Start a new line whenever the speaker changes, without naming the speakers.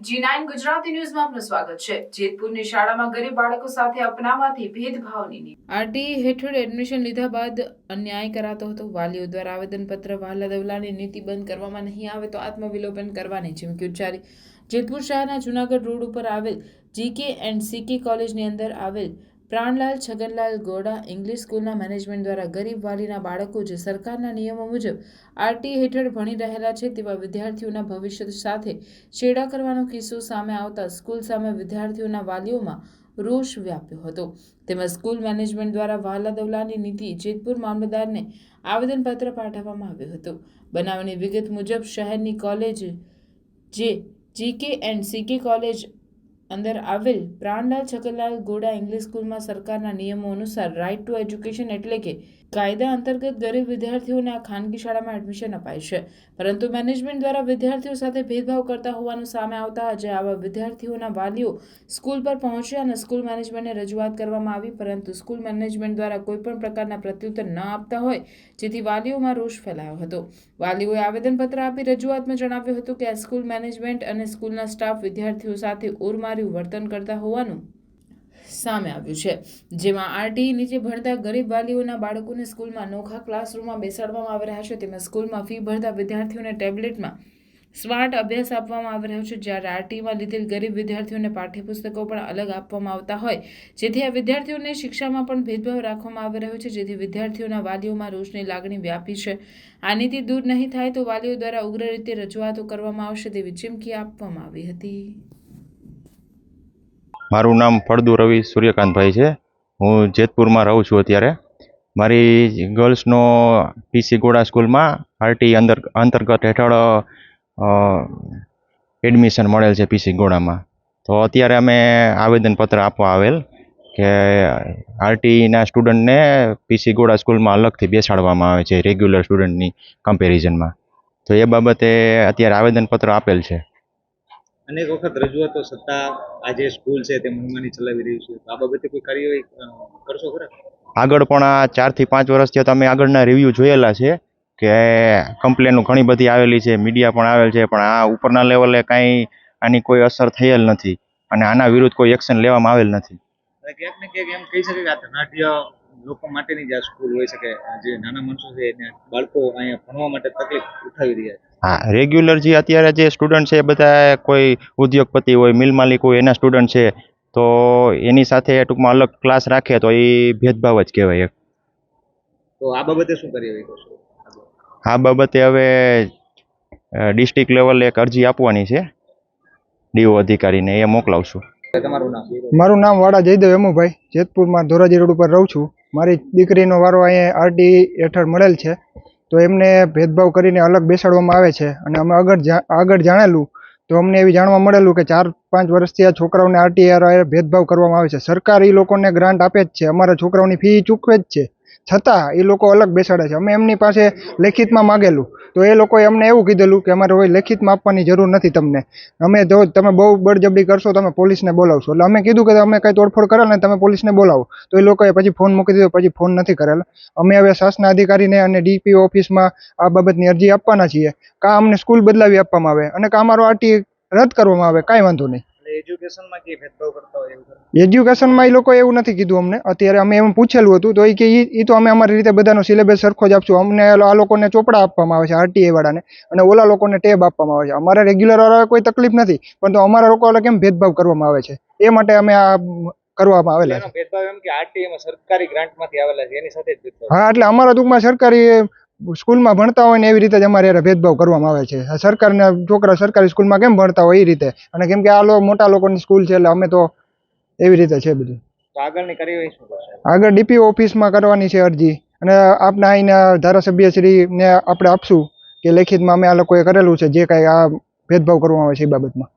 G9 Gujarati ન્યૂઝમાં આપનું સ્વાગત છે। જેતપુરની શાળામાં ગરીબ બાળકો સાથે અપનાવાતી ભેદભાવની નીતિ। આરટીઈ હેઠળ એડમિશન લીધા બાદ અન્યાય કરાતો હતો। વાલીઓ દ્વારા આવેદનપત્ર વહાલા દવલાની નીતિ બંધ કરવામાં નહીં આવે તો આત્મવિલોપન કરવાની ચીમકી ઉચ્ચારી। જેતપુર શહેરના જૂનાગઢ રોડ ઉપર આવેલ જીકે એન્ડ સીકે કોલેજની અંદર આવેલ પ્રાણલાલ છગનલાલ ગોડા ઇંગ્લિશ સ્કૂલના મેનેજમેન્ટ દ્વારા ગરીબ વાલીના બાળકો જે સરકારના નિયમો મુજબ આરટીઈ હેઠળ ભણી રહેલા છે તેવા વિદ્યાર્થીઓના ભવિષ્ય સાથે છેડા કરવાનો કિસ્સો સામે આવતા સ્કૂલ સામે વિદ્યાર્થીઓના વાલીઓમાં રોષ વ્યાપ્યો હતો। તેમજ સ્કૂલ મેનેજમેન્ટ દ્વારા વહાલા દવલાની નીતિ જેતપુર મામલતદારને આવેદનપત્ર પાઠવવામાં આવ્યું હતું। બનાવની વિગત મુજબ શહેરની કોલેજ જે જીકે એન્ડ સીકે કોલેજ અંદર આવેલ પ્રાણલાલ છગનલાલ ગોડા ઇંગ્લિશ સ્કૂલમાં સરકારના નિયમો અનુસાર રાઇટ ટુ એજ્યુકેશન એટલે કે કાયદા અંતર્ગત ગરીબ વિદ્યાર્થીઓને આ ખાનગી શાળામાં એડમિશન અપાય છે, પરંતુ મેનેજમેન્ટ દ્વારા વિદ્યાર્થીઓ સાથે ભેદભાવ કરતા હોવાનું સામે આવતા આજે આવા વિદ્યાર્થીઓના વાલીઓ સ્કૂલ પર પહોંચ્યા અને સ્કૂલ મેનેજમેન્ટને રજૂઆત કરવામાં આવી, પરંતુ સ્કૂલ મેનેજમેન્ટ દ્વારા કોઈપણ પ્રકારના પ્રત્યુત્તર ન આપતા હોય જેથી વાલીઓમાં રોષ ફેલાયો હતો। વાલીઓએ આવેદનપત્ર આપી રજૂઆતમાં જણાવ્યું હતું કે આ સ્કૂલ મેનેજમેન્ટ અને સ્કૂલના સ્ટાફ વિદ્યાર્થીઓ સાથે ઓરમાર્યું વર્તન કરતા હોવાનું સામે આવ્યું છે, જેમાં આરટીઈ નીચે ભણતા ગરીબ વાલીઓના બાળકોને સ્કૂલમાં નોખા ક્લાસરૂમમાં બેસાડવામાં આવી રહ્યા છે। તેમજ સ્કૂલમાં ફી ભરતા વિદ્યાર્થીઓને ટેબ્લેટમાં સ્માર્ટ અભ્યાસ આપવામાં આવી રહ્યો છે, જ્યારે આરટીઈમાં લીધેલ ગરીબ વિદ્યાર્થીઓને પાઠ્યપુસ્તકો પણ અલગ આપવામાં આવતા હોય જેથી આ વિદ્યાર્થીઓને શિક્ષામાં પણ ભેદભાવ રાખવામાં આવી રહ્યો છે, જેથી વિદ્યાર્થીઓના વાલીઓમાં રોષની લાગણી વ્યાપી છે। આ નીતિ દૂર નહીં થાય તો વાલીઓ દ્વારા ઉગ્ર રીતે રજૂઆતો કરવામાં આવશે તેવી ચીમકી આપવામાં આવી હતી।
મારું નામ ફળદુ રવિ સૂર્યકાંતભાઈ છે। હું જેતપુરમાં રહું છું। અત્યારે મારી ગર્લ્સનો પીસી ગોડા સ્કૂલમાં આરટી અંતર્ગત હેઠળ એડમિશન મળેલ છે પીસી ગોડામાં। તો અત્યારે અમે આવેદનપત્ર આપવા આવેલ કે આરટીના સ્ટુડન્ટને પીસી ગોડા સ્કૂલમાં અલગથી બેસાડવામાં આવે છે રેગ્યુલર સ્ટુડન્ટની કમ્પેરિઝનમાં। તો એ બાબતે અત્યારે આવેદનપત્ર આપેલ છે।
અનેક વખત રજૂઆતો છતાં આજે સ્કૂલ છે તે મનમાની ચલાવી રહી છે, આ બાબતે કોઈ કાર્યવાહી કરશો ખરા?
આગળ પણ આ 4 થી 5 વર્ષથી તમે આગળના રિવ્યૂ જોયેલા છે કે કમ્પ્લેનો ઘણી બધી આવેલી છે, મીડિયા પણ આવેલ છે, પણ આ ઉપરના લેવલે કાંઈ આની કોઈ અસર થયેલ નથી અને આના વિરુદ્ધ કોઈ એક્શન લેવામાં આવેલ નથી।
ક્યાંક ને ક્યાંક એમ કહી શકે કે આ ધનાઢ્ય લોકો માટેની જ આ સ્કૂલ હોઈ શકે, જે નાના માણસો છે એને બાળકો અહીંયા ભણવા માટે તકલીફ ઉઠાવી રહ્યા છે।
હા, રેગ્યુલર જે અત્યારે જે સ્ટુડન્ટ છે બધા કોઈ ઉદ્યોગપતિ હોય, મિલ માલિક હોય એના સ્ટુડન્ટ છે, તો એની સાથે ટૂંકમાં અલગ ક્લાસ રાખે તો એ ભેદભાવ જ કહેવાય।
તો આ બાબતે શું કાર્યવાહી કરશો?
આ બાબતે હવે ડિસ્ટ્રિક્ટ લેવલે એક અરજી આપવાની છે ડીઓ અધિકારીને, એ મોકલાવશું।
તમારું નામ?
મારું નામ વાડા જયદેવ એમુભાઈ, જેતપુરમાં ધોરાજી રોડ ઉપર રહું છું। મારી દીકરીનો વારો અહીંયા આરટી હેઠળ મળેલ છે, તો એમને ભેદભાવ કરીને અલગ બેસાડવામાં આવે છે અને અમે આગળ જાણેલું તો અમને એવી જાણવા મળેલું કે 4-5 વર્ષથી આ છોકરાઓને આરટી ભેદભાવ કરવામાં આવે છે। સરકાર એ લોકોને ગ્રાન્ટ આપે જ છે, અમારા છોકરાઓની ફી ચૂકવે જ છે, છતાં એ લોકો અલગ બેસાડે છે। અમે એમની પાસે લેખિતમાં માગેલું તો એ લોકોએ અમને એવું કીધેલું કે અમારે કોઈ લેખિતમાં આપવાની જરૂર નથી તમને, અમે જો તમે બહુ બળજબરી કરશો તમે પોલીસને બોલાવશો। એટલે અમે કીધું કે અમે કંઈ તોડફોડ કરેલ ને તમે પોલીસને બોલાવો, તો એ લોકોએ પછી ફોન મૂકી દીધો, પછી ફોન નથી કરેલા। અમે હવે શાસના અધિકારીને અને ડીપીઓ ઓફિસમાં આ બાબતની અરજી આપવાના છીએ, કાં અમને સ્કૂલ બદલાવી આપવામાં આવે અને કાં અમારો આરટી રદ કરવામાં આવે, કાંઈ વાંધો નહીં।
એજ્યુકેશનમાં કે ભેદભાવ કરતા હોય એવું?
એજ્યુકેશનમાં એ લોકો એવું નથી કીધું અમને। અત્યારે અમે એમ પૂછેલું હતું તો એ કે એ તો અમે અમારી રીતે બધાનો સિલેબસ સરખો જ આપશું, અમને આ લોકોને ચોપડા આપવામાં આવે છે આરટીએ વાળાને અને ઓલા લોકોને ટેબ આપવામાં આવે છે। અમારા રેગ્યુલર વાળા કોઈ તકલીફ નથી, પણ તો અમારા લોકો કેમ ભેદભાવ કરવામાં આવે છે એ માટે અમે આ કરવામાં આવેલા છે।
ભેદભાવ એમ કે આરટીએમાં સરકારી ગ્રાન્ટમાંથી આવેલા છે એની સાથે જ ભેદભાવ?
હા, એટલે અમારા ટૂંકમાં સરકારી સ્કૂલમાં ભણતા હોય ને એવી રીતે જ અમારે ભેદભાવ કરવામાં આવે છે। સરકારના છોકરા સરકારી સ્કૂલમાં કેમ ભણતા હોય એ રીતે, અને કેમ કે આ મોટા લોકોની સ્કૂલ છે એટલે અમે તો એવી રીતે છે બધું।
તો આગળની કાર્યવાહી શું કરશે?
આગળ ડીપીઓ ઓફિસમાં કરવાની છે અરજી, અને આપના અહીંના ધારાસભ્યશ્રીને આપણે આપશું કે લેખિતમાં અમે આ લોકોએ કરેલું છે જે કાંઈ આ ભેદભાવ કરવામાં આવે છે એ બાબતમાં।